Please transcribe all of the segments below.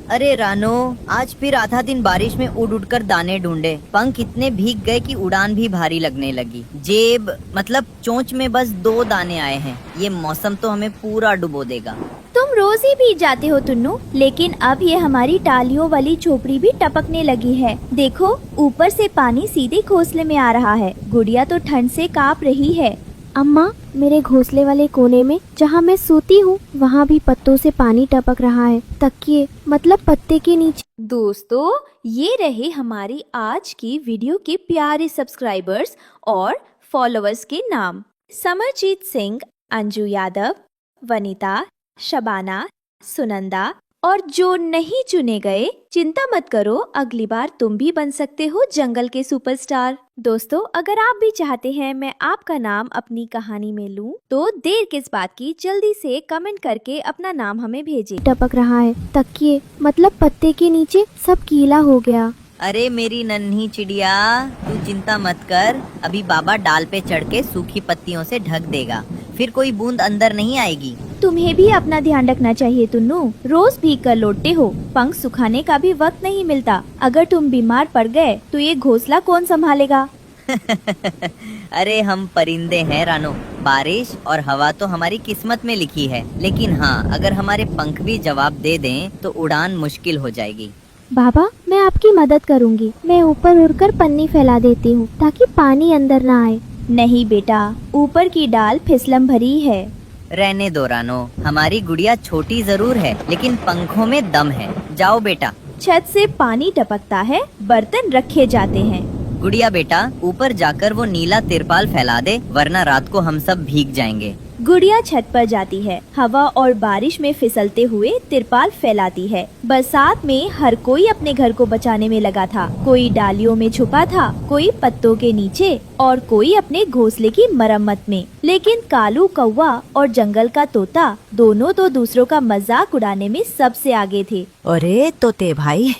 अरे रानो, आज फिर आधा दिन बारिश में उड़ उड़ कर दाने ढूंढे। पंख इतने भीग गए कि उड़ान भी भारी लगने लगी। जेब मतलब चोंच में बस 2 दाने आए हैं। ये मौसम तो हमें पूरा डुबो देगा। तुम रोज ही भीग जाते हो टुन्नू, लेकिन अब ये हमारी टालियों वाली झोपड़ी भी टपकने लगी है। देखो, ऊपर से पानी सीधे घोंसले में आ रहा है। गुड़िया तो ठंड से कांप रही है। अम्मा, मेरे घोंसले वाले कोने में जहाँ मैं सोती हूँ वहाँ भी पत्तों से पानी टपक रहा है। तकिए मतलब पत्ते के नीचे। दोस्तों, ये रहे हमारी आज की वीडियो के प्यारे सब्सक्राइबर्स और फॉलोअर्स के नाम। समरजीत सिंह, अंजू यादव, वनीता, शबाना, सुनंदा और जो नहीं चुने गए, चिंता मत करो, अगली बार तुम भी बन सकते हो जंगल के सुपरस्टार। दोस्तों, अगर आप भी चाहते हैं मैं आपका नाम अपनी कहानी में लूं, तो देर किस बात की, जल्दी से कमेंट करके अपना नाम हमें भेजें। टपक रहा है। तकिए मतलब पत्ते के नीचे सब गीला हो गया। अरे मेरी नन्ही चिड़िया, तू चिंता मत कर। अभी बाबा डाल पे चढ़ के सूखी पत्तियों से ढक देगा, फिर कोई बूंद अंदर नहीं आएगी। तुम्हें भी अपना ध्यान रखना चाहिए टुन्नू। रोज भीग कर लौटते हो, पंख सुखाने का भी वक्त नहीं मिलता। अगर तुम बीमार पड़ गए तो ये घोंसला कौन संभालेगा? अरे हम परिंदे हैं रानो। बारिश और हवा तो हमारी किस्मत में लिखी है, लेकिन हाँ, अगर हमारे पंख भी जवाब दे दें तो उड़ान मुश्किल हो जाएगी। बाबा, मैं आपकी मदद करूंगी। मैं ऊपर उड़कर पन्नी फैला देती हूँ ताकि पानी अंदर ना आए। नहीं बेटा, ऊपर की डाल फिसलम भरी है। रहने दो रानो, हमारी गुड़िया छोटी जरूर है लेकिन पंखों में दम है। जाओ बेटा। छत से पानी टपकता है, बर्तन रखे जाते हैं। गुड़िया बेटा, ऊपर जाकर वो नीला तिरपाल फैला दे, वरना रात को हम सब भीग जाएंगे। गुड़िया छत पर जाती है, हवा और बारिश में फिसलते हुए तिरपाल फैलाती है। बरसात में हर कोई अपने घर को बचाने में लगा था। कोई डालियों में छुपा था, कोई पत्तों के नीचे और कोई अपने घोंसले की मरम्मत में। लेकिन कालू कौवा और जंगल का तोता दोनों तो दूसरों का मजाक उड़ाने में सबसे आगे थे। अरे तोते भाई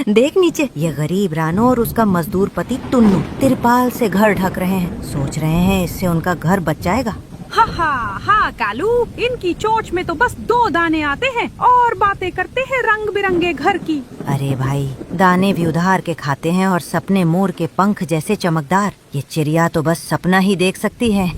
देख नीचे, ये गरीब रानो और उसका मजदूर पति टुन्नू तिरपाल से घर ढक रहे हैं। सोच रहे हैं इससे उनका घर बच जाएगा। हा हा हा कालू, इनकी चोंच में तो बस 2 दाने आते हैं और बातें करते हैं रंग बिरंगे घर की। अरे भाई, दाने भी उधार के खाते हैं और सपने मोर के पंख जैसे चमकदार। ये चिड़िया तो बस सपना ही देख सकती है।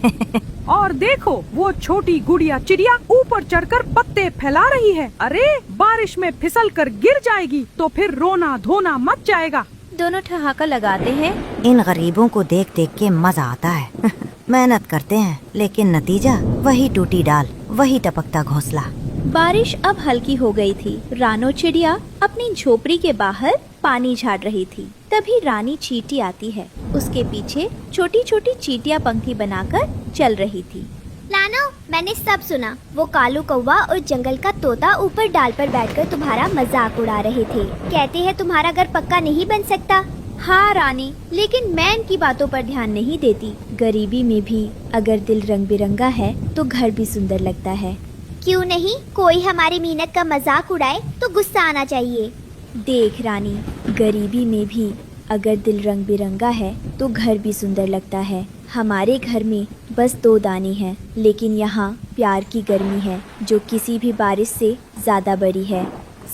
और देखो, वो छोटी गुड़िया चिड़िया ऊपर चढ़कर पत्ते फैला रही है। अरे बारिश में फिसल कर गिर जाएगी तो फिर रोना धोना मच जाएगा। दोनों ठहाका लगाते हैं। इन गरीबों को देख देख के मजा आता है। मेहनत करते हैं लेकिन नतीजा वही टूटी डाल, वही टपकता घोंसला। बारिश अब हल्की हो गई थी। रानो चिड़िया अपनी झोपड़ी के बाहर पानी झाड़ रही थी। तभी रानी चींटी आती है। उसके पीछे छोटी छोटी चींटियां पंक्ति बनाकर चल रही थी। नानो, मैंने सब सुना। वो कालू कौवा और जंगल का तोता ऊपर डाल पर बैठकर तुम्हारा मजाक उड़ा रहे थे। कहते हैं तुम्हारा घर पक्का नहीं बन सकता। हाँ रानी, लेकिन मैं इनकी बातों पर ध्यान नहीं देती। गरीबी में भी अगर दिल रंग बिरंगा है तो घर भी सुंदर लगता है। क्यों नहीं, कोई हमारी मेहनत का मजाक उड़ाए तो गुस्सा आना चाहिए। देख रानी, गरीबी में भी अगर दिल रंग बिरंगा है तो घर भी सुंदर लगता है। हमारे घर में बस 2 दाने हैं, लेकिन यहाँ प्यार की गर्मी है जो किसी भी बारिश से ज्यादा बड़ी है।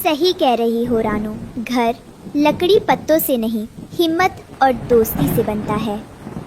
सही कह रही हो रानो, घर लकड़ी पत्तों से नहीं, हिम्मत और दोस्ती से बनता है।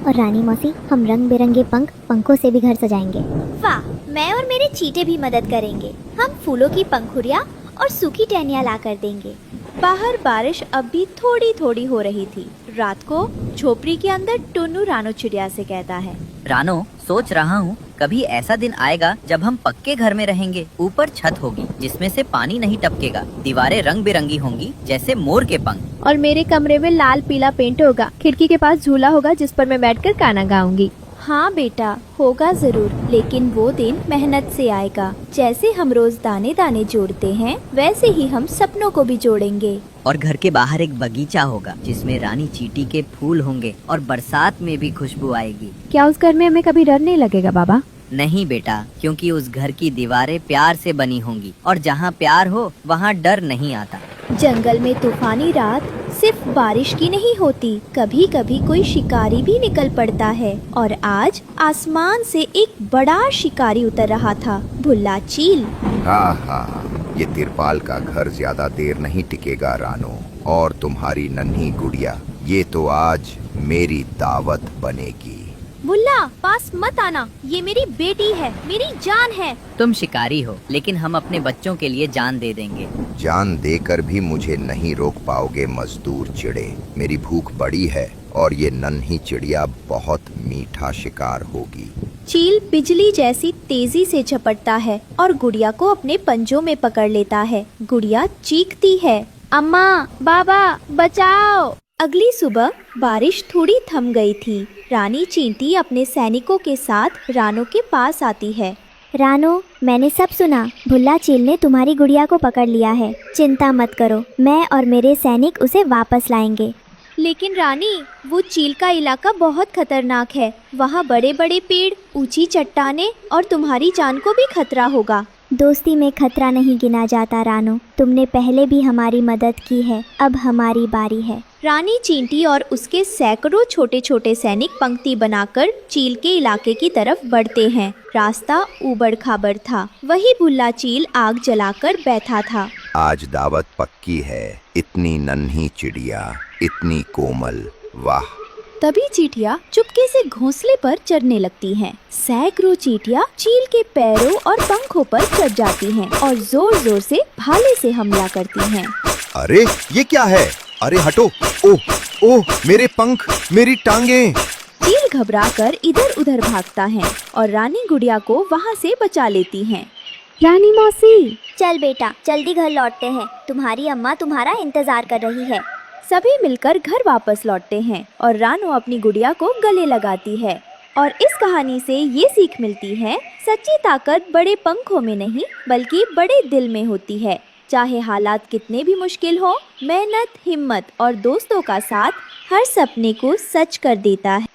और रानी मौसी, हम रंग बिरंगे पंखों से भी घर सजाएंगे। वाह, मैं और मेरे चींटे भी मदद करेंगे। हम फूलों की पंखुड़ियाँ और सूखी टहनियाँ ला कर देंगे। बाहर बारिश अब भी थोड़ी थोड़ी हो रही थी। रात को झोपड़ी के अंदर टुन्नू रानो चिड़िया से कहता है, रानो, सोच रहा हूँ कभी ऐसा दिन आएगा जब हम पक्के घर में रहेंगे। ऊपर छत होगी जिसमें से पानी नहीं टपकेगा, दीवारें रंग बिरंगी होंगी जैसे मोर के पंख, और मेरे कमरे में लाल पीला पेंट होगा। खिड़की के पास झूला होगा जिस पर मैं बैठकर गाना गाऊंगी। हाँ बेटा, होगा जरूर, लेकिन वो दिन मेहनत से आएगा। जैसे हम रोज दाने दाने जोड़ते हैं, वैसे ही हम सपनों को भी जोड़ेंगे। और घर के बाहर एक बगीचा होगा जिसमें रानी चींटी के फूल होंगे और बरसात में भी खुशबू आएगी। क्या उस घर में हमें कभी डर नहीं लगेगा बाबा? नहीं बेटा, क्योंकि उस घर की दीवारें प्यार से बनी होंगी और जहाँ प्यार हो वहाँ डर नहीं आता। जंगल में तूफानी रात सिर्फ बारिश की नहीं होती, कभी कभी कोई शिकारी भी निकल पड़ता है। और आज आसमान से एक बड़ा शिकारी उतर रहा था, भुल्ला चील। हाँ, ये तिरपाल का घर ज्यादा देर नहीं टिकेगा रानो। और तुम्हारी नन्ही गुड़िया, ये तो आज मेरी दावत बनेगी। मुल्ला, पास मत आना, ये मेरी बेटी है, मेरी जान है। तुम शिकारी हो, लेकिन हम अपने बच्चों के लिए जान दे देंगे। जान देकर भी मुझे नहीं रोक पाओगे मजदूर चिड़े। मेरी भूख बड़ी है और ये नन्ही चिड़िया बहुत मीठा शिकार होगी। चील बिजली जैसी तेजी से झपटता है और गुड़िया को अपने पंजों में पकड़ लेता है। गुड़िया चीखती है, अम्मा, बाबा, बचाओ। अगली सुबह बारिश थोड़ी थम गई थी। रानी चींटी अपने सैनिकों के साथ रानो के पास आती है। रानो, मैंने सब सुना। भुल्ला चील ने तुम्हारी गुड़िया को पकड़ लिया है। चिंता मत करो, मैं और मेरे सैनिक उसे वापस लाएंगे। लेकिन रानी, वो चील का इलाका बहुत खतरनाक है। वहाँ बड़े बड़े पेड़, ऊंची चट्टानें और तुम्हारी जान को भी खतरा होगा। दोस्ती में खतरा नहीं गिना जाता रानो। तुमने पहले भी हमारी मदद की है, अब हमारी बारी है। रानी चींटी और उसके सैकड़ों छोटे छोटे सैनिक पंक्ति बनाकर चील के इलाके की तरफ बढ़ते हैं। रास्ता ऊबड़ खाबड़ था। वही भुल्ला चील आग जलाकर बैठा था। आज दावत पक्की है। इतनी नन्ही चिड़िया, इतनी कोमल, वाह। तभी चींटियां चुपके से घोंसले पर चढ़ने लगती हैं। सैकड़ों चींटियां चील के पैरों और पंखों पर चढ़ जाती हैं और जोर जोर से भाले से हमला करती हैं। अरे ये क्या है? अरे हटो। ओह ओह, मेरे पंख, मेरी टांगे। चील घबराकर इधर उधर भागता है और रानी गुड़िया को वहाँ से बचा लेती हैं। रानी मौसी, चल बेटा, जल्दी घर लौटते हैं। तुम्हारी अम्मा तुम्हारा इंतजार कर रही है। सभी मिलकर घर वापस लौटते हैं और रानो अपनी गुड़िया को गले लगाती है। और इस कहानी से ये सीख मिलती है, सच्ची ताकत बड़े पंखों में नहीं बल्कि बड़े दिल में होती है। चाहे हालात कितने भी मुश्किल हो, मेहनत, हिम्मत और दोस्तों का साथ हर सपने को सच कर देता है।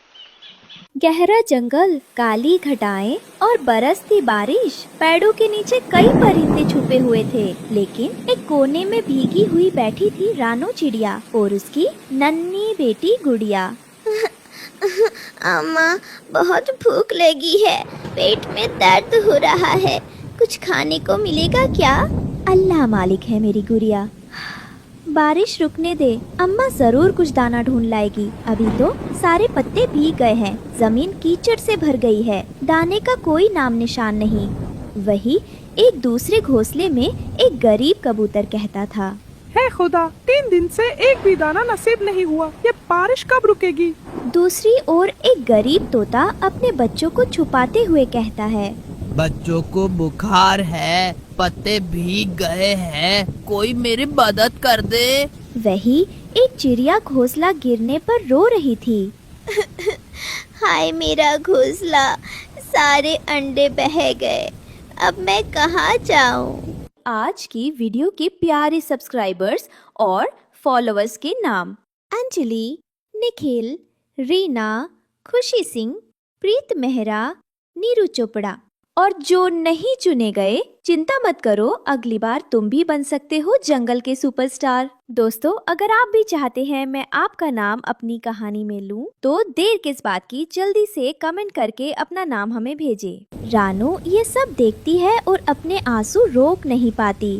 गहरा जंगल, काली घटाएं और बरसती बारिश। पेड़ों के नीचे कई परिंदे छुपे हुए थे, लेकिन एक कोने में भीगी हुई बैठी थी रानो चिड़िया और उसकी नन्ही बेटी गुड़िया। अम्मा, बहुत भूख लगी है, पेट में दर्द हो रहा है। कुछ खाने को मिलेगा क्या? अल्लाह मालिक है मेरी गुड़िया। बारिश रुकने दे, अम्मा जरूर कुछ दाना ढूंढ लाएगी। अभी तो सारे पत्ते भीग गए हैं, जमीन कीचड़ से भर गई है, दाने का कोई नाम निशान नहीं। वही एक दूसरे घोंसले में एक गरीब कबूतर कहता था, है खुदा, 3 दिन से एक भी दाना नसीब नहीं हुआ। ये बारिश कब रुकेगी? दूसरी ओर एक गरीब तोता अपने बच्चों को छुपाते हुए कहता है, बच्चों को बुखार है, पत्ते भीग गए हैं, कोई मेरी मदद कर दे। वही एक चिड़िया घोंसला गिरने पर रो रही थी। हाय मेरा घोंसला, सारे अंडे बह गए, अब मैं कहाँ जाऊँ? आज की वीडियो के प्यारे सब्सक्राइबर्स और फॉलोअर्स के नाम: अंजलि, निखिल, रीना, खुशी सिंह, प्रीत मेहरा, नीरू चोपड़ा। और जो नहीं चुने गए, चिंता मत करो, अगली बार तुम भी बन सकते हो जंगल के सुपरस्टार। दोस्तों, अगर आप भी चाहते हैं मैं आपका नाम अपनी कहानी में लूं, तो देर किस बात की, जल्दी से कमेंट करके अपना नाम हमें भेजें। रानो ये सब देखती है और अपने आंसू रोक नहीं पाती।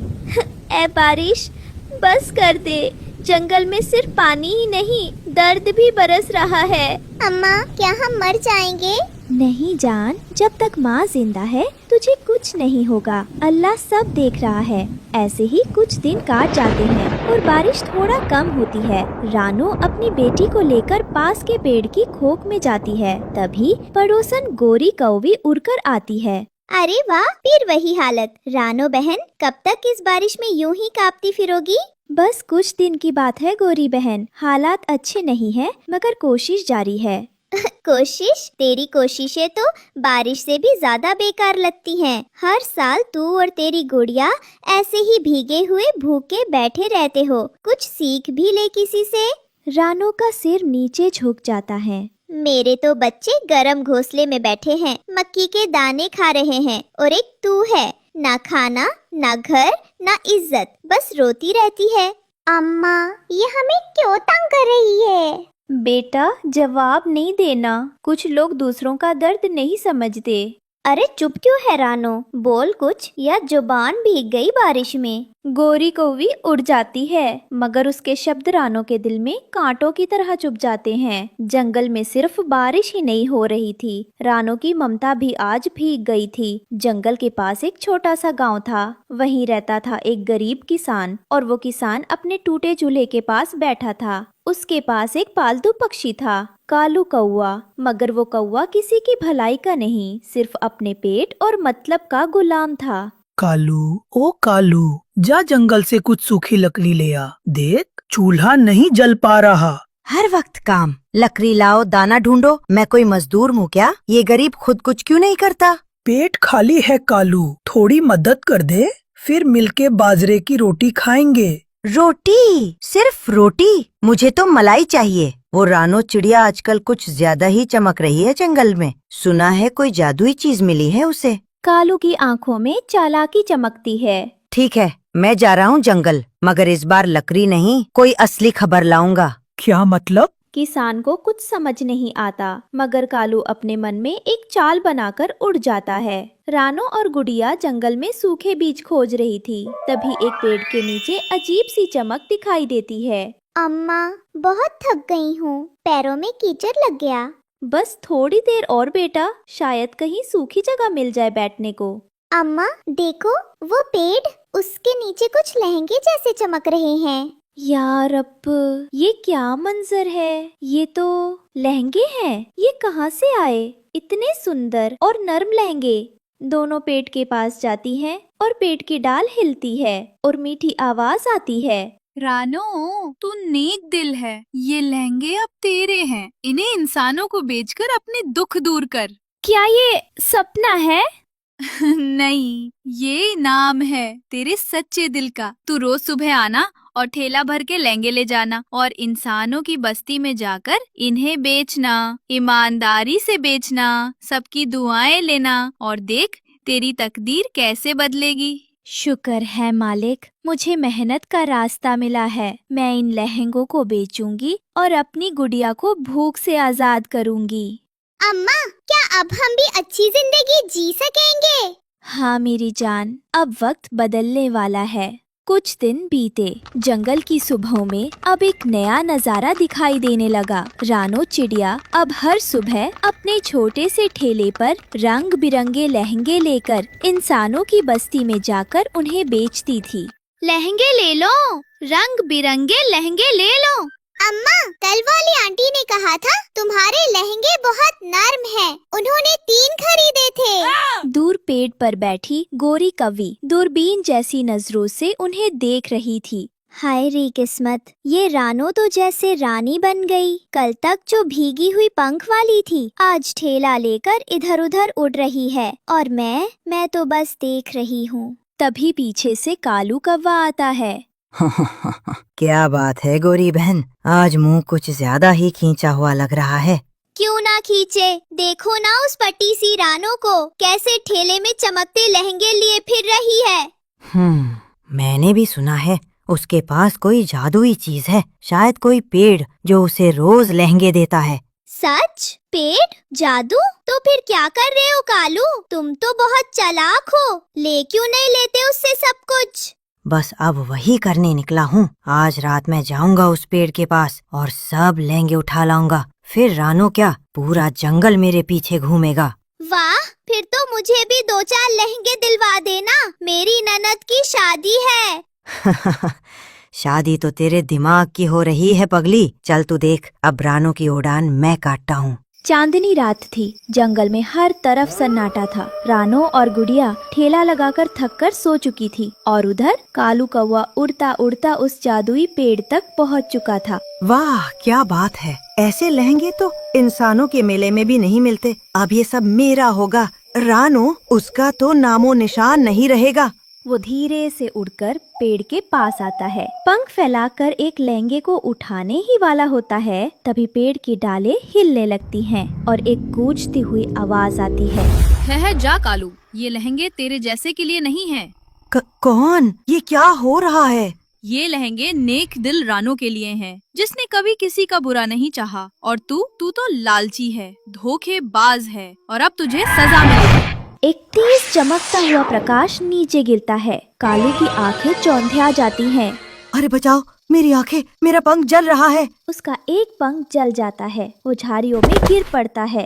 ए बारिश, बस कर दे, जंगल में सिर्फ पानी ही नहीं, दर्द भी बरस रहा है। अम्मा, क्या हम मर जाएंगे? नहीं जान, जब तक माँ जिंदा है तुझे कुछ नहीं होगा, अल्लाह सब देख रहा है। ऐसे ही कुछ दिन काट जाते हैं और बारिश थोड़ा कम होती है। रानो अपनी बेटी को लेकर पास के पेड़ की खोख में जाती है। तभी पड़ोसन गोरी कौवी उड़कर आती है। अरे वाह, फिर वही हालत। रानो बहन, कब तक इस बारिश में यूं ही कांपती फिरोगी? बस कुछ दिन की बात है गोरी बहन, हालात अच्छे नहीं है मगर कोशिश जारी है। कोशिश? तेरी कोशिशें तो बारिश से भी ज्यादा बेकार लगती हैं। हर साल तू और तेरी गुड़िया ऐसे ही भीगे हुए भूखे बैठे रहते हो, कुछ सीख भी ले किसी से। रानो का सिर नीचे झुक जाता है। मेरे तो बच्चे गरम घोंसले में बैठे हैं, मक्की के दाने खा रहे हैं, और एक तू है, ना खाना, ना घर, ना इज्जत, बस रोती रहती है। अम्मा, ये हमें क्यों तंग कर रही है? बेटा, जवाब नहीं देना, कुछ लोग दूसरों का दर्द नहीं समझते। अरे चुप क्यों है रानो, बोल कुछ या जुबान भीग गई बारिश में। गोरी कौवी उड़ जाती है मगर उसके शब्द रानो के दिल में कांटों की तरह चुभ जाते हैं। जंगल में सिर्फ बारिश ही नहीं हो रही थी, रानो की ममता भी आज भीग गई थी। जंगल के पास एक छोटा सा गांव था, वहीं रहता था एक गरीब किसान और वो किसान अपने टूटे चूल्हे के पास बैठा था। उसके पास एक पालतू पक्षी था, कालू कौवा, मगर वो कौवा किसी की भलाई का नहीं, सिर्फ अपने पेट और मतलब का गुलाम था। कालू, ओ कालू, जा जंगल से कुछ सूखी लकड़ी ले आ। देख, चूल्हा नहीं जल पा रहा। हर वक्त काम, लकड़ी लाओ, दाना ढूंढो। मैं कोई मजदूर हूँ क्या? ये गरीब खुद कुछ क्यों नहीं करता? पेट खाली है कालू, थोड़ी मदद कर दे, फिर मिलके बाजरे की रोटी खाएंगे। रोटी? सिर्फ रोटी? मुझे तो मलाई चाहिए। वो रानो चिड़िया आजकल कुछ ज्यादा ही चमक रही है जंगल में। सुना है कोई जादुई चीज मिली है उसे। कालू की आंखों में चालाकी चमकती है। ठीक है, मैं जा रहा हूँ जंगल, मगर इस बार लकड़ी नहीं, कोई असली खबर लाऊंगा। क्या मतलब? किसान को कुछ समझ नहीं आता, मगर कालू अपने मन में एक चाल बनाकर उड़ जाता है। रानो और गुड़िया जंगल में सूखे बीज खोज रही थी, तभी एक पेड़ के नीचे अजीब सी चमक दिखाई देती है। अम्मा, बहुत थक गई हूँ, पैरों में कीचड़ लग गया। बस थोड़ी देर और बेटा, शायद कहीं सूखी जगह मिल जाए बैठने को। अम्मा देखो, वो पेड़, उसके नीचे कुछ लहंगे जैसे चमक रहे हैं। यार अब ये क्या मंजर है? ये तो लहंगे हैं। ये कहाँ से आए? इतने सुंदर और नर्म लहंगे। दोनों पेड़ के पास जाती हैं और पेड़ की डाल हिलती है और मीठी आवाज आती है। रानो, तू नेक दिल है, ये लहंगे अब तेरे हैं। इन्हें इंसानों को बेचकर अपने दुख दूर कर। क्या ये सपना है? नहीं, ये इनाम है तेरे सच्चे दिल का। तू रोज सुबह आना और ठेला भर के लहंगे ले जाना और इंसानों की बस्ती में जाकर इन्हें बेचना, ईमानदारी से बेचना, सबकी दुआएं लेना और देख तेरी तकदीर कैसे बदलेगी। शुक्र है मालिक, मुझे मेहनत का रास्ता मिला है। मैं इन लहंगों को बेचूंगी और अपनी गुड़िया को भूख से आजाद करूंगी। अम्मा, क्या अब हम भी अच्छी जिंदगी जी सकेंगे? हाँ मेरी जान, अब वक्त बदलने वाला है। कुछ दिन बीते, जंगल की सुबहों में अब एक नया नजारा दिखाई देने लगा। रानो चिड़िया अब हर सुबह अपने छोटे से ठेले पर रंग बिरंगे लहंगे लेकर इंसानों की बस्ती में जाकर उन्हें बेचती थी। लहंगे ले लो, रंग बिरंगे लहंगे ले लो। अम्मा, कल वाली आंटी ने कहा था तुम्हारे लहंगे बहुत नर्म हैं। उन्होंने 3 खरीदे थे। दूर पेड़ पर बैठी गोरी कौवी दूरबीन जैसी नजरों से उन्हें देख रही थी। हाय रे किस्मत, ये रानो तो जैसे रानी बन गई। कल तक जो भीगी हुई पंख वाली थी, आज ठेला लेकर इधर उधर उड़ रही है और मैं तो बस देख रही हूँ। तभी पीछे से कालू कौवा आता है। क्या बात है गोरी बहन, आज मुंह कुछ ज्यादा ही खींचा हुआ लग रहा है। क्यों ना खींचे, देखो ना उस पटी सी रानो को, कैसे ठेले में चमकते लहंगे लिए फिर रही है। मैंने भी सुना है उसके पास कोई जादुई चीज है, शायद कोई पेड़ जो उसे रोज लहंगे देता है। सच? पेड़? जादू? तो फिर क्या कर रहे हो कालू? तुम तो बहुत चालाक हो, ले क्यों नहीं लेते उससे सब कुछ? बस अब वही करने निकला हूँ। आज रात मैं जाऊंगा उस पेड़ के पास और सब लहंगे उठा लाऊंगा। फिर रानो क्या, पूरा जंगल मेरे पीछे घूमेगा। वाह, फिर तो मुझे भी 2-4 लहंगे दिलवा देना, मेरी ननद की शादी है। शादी तो तेरे दिमाग की हो रही है पगली। चल तू देख, अब रानो की उड़ान मैं काटता हूँ। चांदनी रात थी, जंगल में हर तरफ सन्नाटा था। रानो और गुड़िया ठेला लगाकर थककर सो चुकी थी और उधर कालू कौवा उड़ता उड़ता उस जादुई पेड़ तक पहुंच चुका था। वाह क्या बात है, ऐसे लहंगे तो इंसानों के मेले में भी नहीं मिलते। अब ये सब मेरा होगा। रानो, उसका तो नामो निशान नहीं रहेगा। वो धीरे से उड़कर पेड़ के पास आता है, पंख फैलाकर एक लहंगे को उठाने ही वाला होता है। तभी पेड़ की डालें हिलने लगती हैं और एक गूंजती हुई आवाज आती है जा कालू, ये लहंगे तेरे जैसे के लिए नहीं हैं। कौन? ये क्या हो रहा है? ये लहंगे नेक दिल रानो के लिए हैं, जिसने कभी किसी का बुरा नहीं चाहा। और तू तो लालची है, धोखेबाज है और अब तुझे सजा मिलेगी। एक तेज चमकता हुआ प्रकाश नीचे गिरता है। कालू की आंखें चौंधिया जाती हैं। अरे बचाओ, मेरी आंखें, मेरा पंख जल रहा है। उसका एक पंख जल जाता है। वो झाड़ियों में गिर पड़ता है।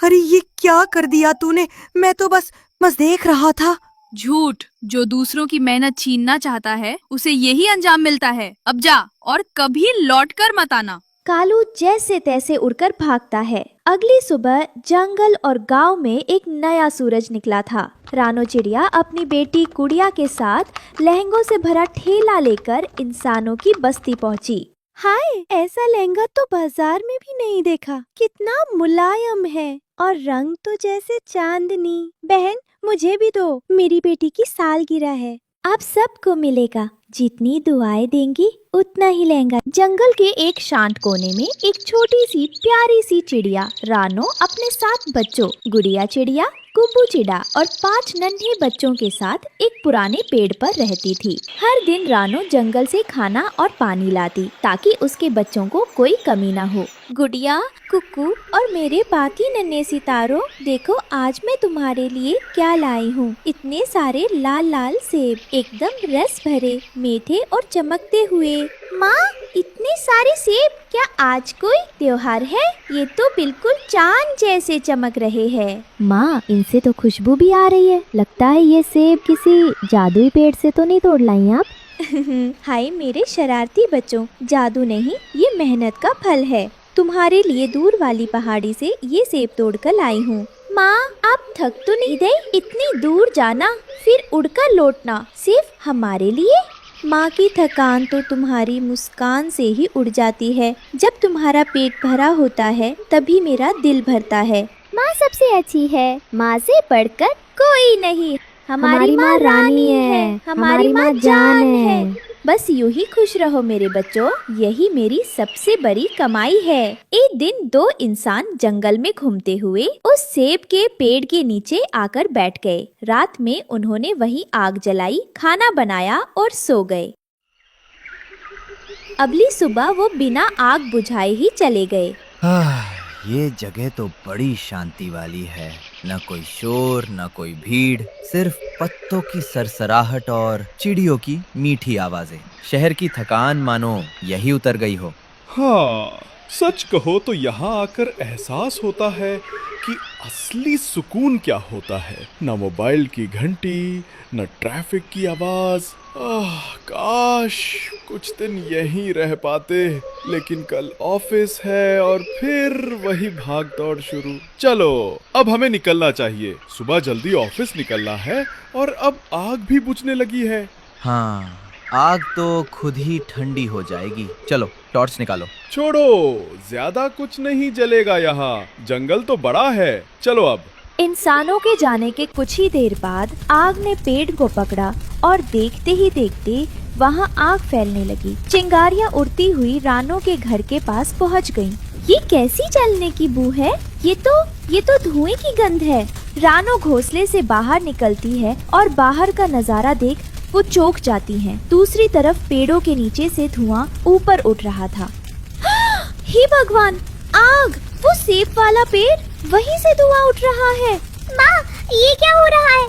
अरे ये क्या कर दिया तूने? मैं तो बस देख रहा था। झूठ। जो दूसरों की मेहनत छीनना चाहता है उसे यही अंजाम मिलता है। अब जा और कभी लौट कर मत आना। कालू जैसे तैसे उड़कर भागता है। अगली सुबह जंगल और गांव में एक नया सूरज निकला था। रानो चिड़िया अपनी बेटी गुड़िया के साथ लहंगों से भरा ठेला लेकर इंसानों की बस्ती पहुंची। हाय, ऐसा लहंगा तो बाजार में भी नहीं देखा। कितना मुलायम है और रंग तो जैसे चांदनी। बहन, मुझे भी दो, मेरी बेटी की सालगिरह है। आप सबको मिलेगा। जितनी दुआएं देंगी उतना ही लहंगा। जंगल के एक शांत कोने में एक छोटी सी प्यारी सी चिड़िया रानो अपने 7 बच्चों गुड़िया चिड़िया, कुब्बू चिड़ा और 5 नन्हे बच्चों के साथ एक पुराने पेड़ पर रहती थी। हर दिन रानो जंगल से खाना और पानी लाती ताकि उसके बच्चों को कोई कमी ना हो। गुड़िया, कुक्कू और मेरे बाकी नन्हे सितारों, देखो आज मैं तुम्हारे लिए क्या लाई हूँ। इतने सारे लाल लाल सेब, एकदम रस भरे, मीठे और चमकते हुए। माँ, इतने सारे सेब, क्या आज कोई त्योहार है? ये तो बिल्कुल चांद जैसे चमक रहे हैं। माँ, इनसे तो खुशबू भी आ रही है। लगता है ये सेब किसी जादुई पेड़ से तो नहीं तोड़ लाई आप? हाय मेरे शरारती बच्चों, जादू नहीं, ये मेहनत का फल है। तुम्हारे लिए दूर वाली पहाड़ी से ये सेब तोड़ कर लाई हूँ। माँ, आप थक तो नहीं गई? इतनी दूर जाना फिर उड़कर लौटना सिर्फ हमारे लिए? माँ की थकान तो तुम्हारी मुस्कान से ही उड़ जाती है। जब तुम्हारा पेट भरा होता है तभी मेरा दिल भरता है। माँ सबसे अच्छी है, माँ से बढ़कर कोई नहीं। हमारी माँ रानी है, हमारी माँ जान है। बस यूं ही खुश रहो मेरे बच्चों, यही मेरी सबसे बड़ी कमाई है। एक दिन 2 इंसान जंगल में घूमते हुए उस सेब के पेड़ के नीचे आकर बैठ गए। रात में उन्होंने वहीं आग जलाई, खाना बनाया और सो गए। अगली सुबह वो बिना आग बुझाए ही चले गए। ये जगह तो बड़ी शांति वाली है। न कोई शोर, न कोई भीड़, सिर्फ पत्तों की सरसराहट और चिड़ियों की मीठी आवाजें। शहर की थकान मानो यही उतर गई हो। हाँ, सच कहो तो यहाँ आकर एहसास होता है कि असली सुकून क्या होता है। न मोबाइल की घंटी, न ट्रैफिक की आवाज। काश कुछ दिन यहीं रह पाते, लेकिन कल ऑफिस है और फिर वही भाग दौड़ शुरू। चलो, अब हमें निकलना चाहिए। सुबह जल्दी ऑफिस निकलना है और अब आग भी बुझने लगी है। हाँ, आग तो खुद ही ठंडी हो जाएगी। चलो टॉर्च निकालो। छोड़ो, ज्यादा कुछ नहीं जलेगा यहाँ। जंगल तो बड़ा है। चलो अब। इंसानों के जाने के कुछ ही देर बाद आग ने पेड़ को पकड़ा और देखते ही देखते वहाँ आग फैलने लगी। चिंगारियाँ उड़ती हुई रानो के घर के पास पहुँच गईं। ये कैसी जलने की बू है? ये तो धुएं की गंध है। रानो घोंसले से बाहर निकलती है और बाहर का नजारा देख वो चौंक जाती हैं। दूसरी तरफ पेड़ों के नीचे से धुआं ऊपर उठ रहा था। हे भगवान, आग! वो सेब वाला पेड़, वहीं से धुआं उठ रहा है। माँ, ये क्या हो रहा है?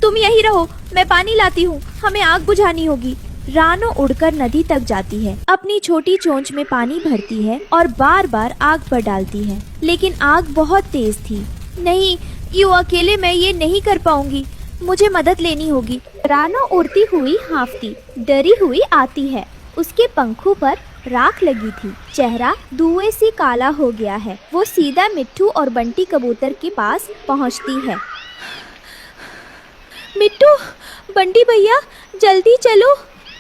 तुम यहीं रहो, मैं पानी लाती हूँ। हमें आग बुझानी होगी। रानो उड़कर नदी तक जाती है, अपनी छोटी चोंच में पानी भरती है और बार बार आग पर डालती है, लेकिन आग बहुत तेज थी। नहीं, यूँ अकेले मैं ये नहीं कर पाऊंगी, मुझे मदद लेनी होगी। रानो उड़ती हुई हांफती डरी हुई आती है। उसके पंखों पर राख लगी थी, चेहरा धुएं से काला हो गया है। वो सीधा मिट्टू और बंटी कबूतर के पास पहुंचती है। मिट्टू, बंटी भैया, जल्दी चलो,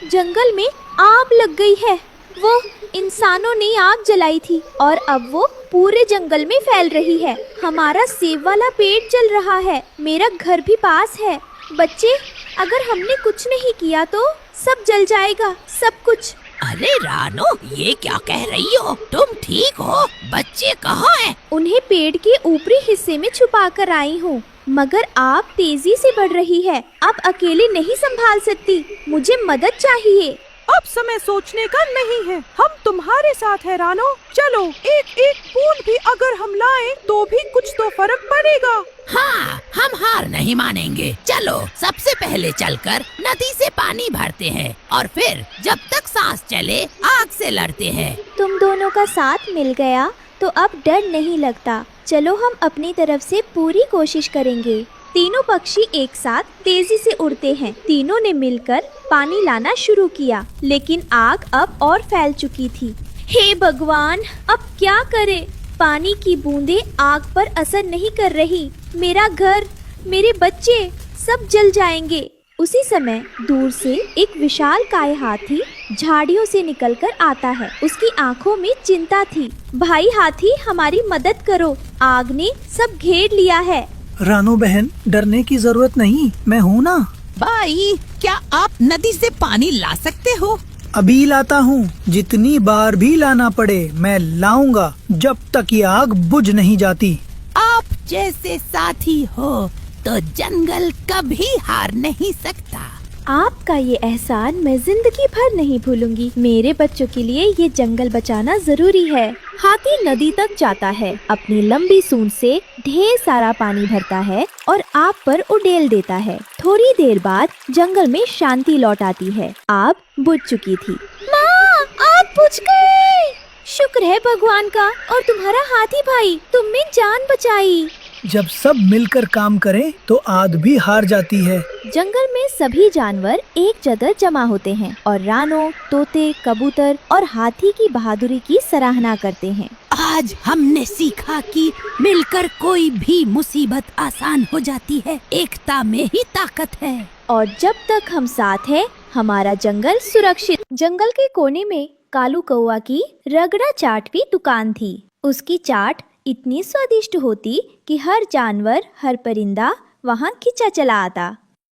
जंगल में आग लग गई है। वो इंसानों ने आग जलाई थी और अब वो पूरे जंगल में फैल रही है। हमारा सेब वाला पेड़ जल रहा है, मेरा घर भी पास है। बच्चे, अगर हमने कुछ नहीं किया तो सब जल जाएगा, सब कुछ। अरे रानो, ये क्या कह रही हो? तुम ठीक हो? बच्चे कहाँ हैं? उन्हें पेड़ के ऊपरी हिस्से में छुपा कर आई हूँ, मगर आग तेजी से बढ़ रही है। अब अकेले नहीं संभाल सकती, मुझे मदद चाहिए। अब समय सोचने का नहीं है। हम तुम्हारे साथ है रानो। चलो, एक एक बूंद भी अगर हम लाएं तो भी कुछ तो फर्क पड़ेगा। हाँ, हम हार नहीं मानेंगे। चलो, सबसे पहले चलकर नदी से पानी भरते हैं और फिर जब तक सांस चले आग से लड़ते हैं। तुम दोनों का साथ मिल गया तो अब डर नहीं लगता। चलो हम अपनी तरफ से पूरी कोशिश करेंगे। तीनों पक्षी एक साथ तेजी से उड़ते हैं। तीनों ने मिलकर पानी लाना शुरू किया, लेकिन आग अब और फैल चुकी थी। हे भगवान, अब क्या करें? पानी की बूंदें आग पर असर नहीं कर रही। मेरा घर, मेरे बच्चे सब जल जाएंगे। उसी समय दूर से एक विशालकाय हाथी झाड़ियों से निकलकर आता है। उसकी आंखों में चिंता थी। भाई हाथी, हमारी मदद करो, आग ने सब घेर लिया है। रानो बहन, डरने की जरूरत नहीं, मैं हूँ ना। भाई, क्या आप नदी से पानी ला सकते हो? अभी लाता हूँ। जितनी बार भी लाना पड़े मैं लाऊंगा, जब तक ये आग बुझ नहीं जाती। आप जैसे साथी हो तो जंगल कभी हार नहीं सकता। आपका ये एहसान मैं जिंदगी भर नहीं भूलूंगी। मेरे बच्चों के लिए ये जंगल बचाना जरूरी है। हाथी नदी तक जाता है, अपनी लंबी सूंड से ढेर सारा पानी भरता है और आग पर उड़ेल देता है। थोड़ी देर बाद जंगल में शांति लौट आती है। आग बुझ चुकी थी। माँ, आग बुझ गई। शुक्र है भगवान का और तुम्हारा हाथी भाई, तुमने जान बचाई। जब सब मिलकर काम करें तो आग भी हार जाती है। जंगल में सभी जानवर एक जगह जमा होते हैं और रानो, तोते, कबूतर और हाथी की बहादुरी की सराहना करते हैं। आज हमने सीखा कि मिलकर कोई भी मुसीबत आसान हो जाती है। एकता में ही ताकत है। और जब तक हम साथ हैं, हमारा जंगल सुरक्षित। जंगल के कोने में कालू कौआ की रगड़ा चाट की दुकान थी। उसकी चाट इतनी स्वादिष्ट होती कि हर जानवर, हर परिंदा वहाँ खींचा चला आता।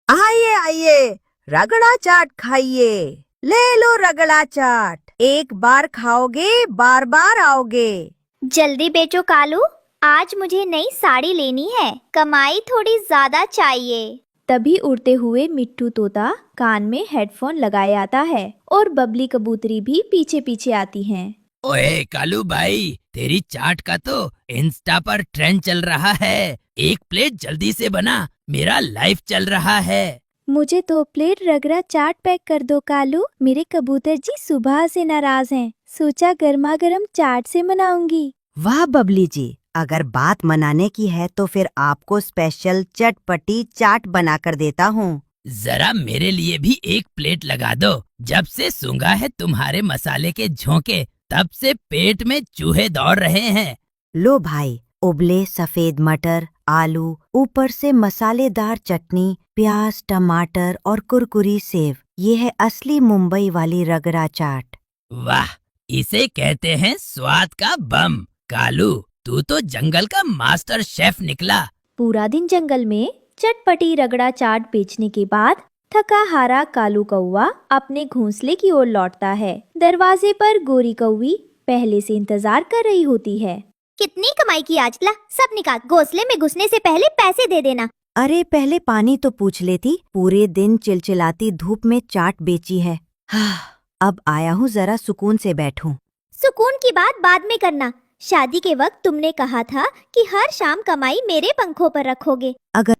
आइए आइए, रगड़ा चाट खाइए। ले लो रगड़ा चाट, एक बार खाओगे बार बार आओगे। जल्दी बेचो कालू, आज मुझे नई साड़ी लेनी है। कमाई थोड़ी ज्यादा चाहिए। तभी उड़ते हुए मिट्टू तोता कान में हेडफोन लगाए आता है और बबली कबूतरी भी पीछे पीछे आती हैं। ओए कालू भाई, तेरी चाट का तो इंस्टा पर ट्रेंड चल रहा है। एक प्लेट जल्दी से बना, मेरा लाइफ चल रहा है। मुझे 2 प्लेट रगड़ा चाट पैक कर दो कालू। मेरे कबूतर जी सुबह से नाराज हैं। सोचा गर्मा गर्म चाट से मनाऊंगी। वाह बबली जी, अगर बात मनाने की है तो फिर आपको स्पेशल चटपटी चाट बना कर देता हूँ। जरा मेरे लिए भी एक प्लेट लगा दो। जब से सूंघा है तुम्हारे मसाले के झोंके, तब से पेट में चूहे दौड़ रहे हैं। लो भाई, उबले सफेद मटर, आलू, ऊपर से मसालेदार चटनी, प्याज, टमाटर और कुरकुरी सेव। ये है असली मुंबई वाली रगड़ा चाट। वाह, इसे कहते हैं स्वाद का बम। कालू, तू तो जंगल का मास्टर शेफ निकला। पूरा दिन जंगल में चटपटी रगड़ा चाट बेचने के बाद थका हारा कालू कौवा अपने घोंसले की ओर लौटता है। दरवाजे पर गोरी कौवी पहले से इंतजार कर रही होती है। कितनी कमाई की आज? ला, सब निकाल। घोंसले में घुसने से पहले पैसे दे देना। अरे पहले पानी तो पूछ लेती। पूरे दिन चिलचिलाती धूप में चाट बेची है। अब आया हूँ जरा सुकून से बैठूं। सुकून की बात बाद में करना। शादी के वक्त तुमने कहा था कि हर शाम कमाई मेरे पंखों पर रखोगे। अगर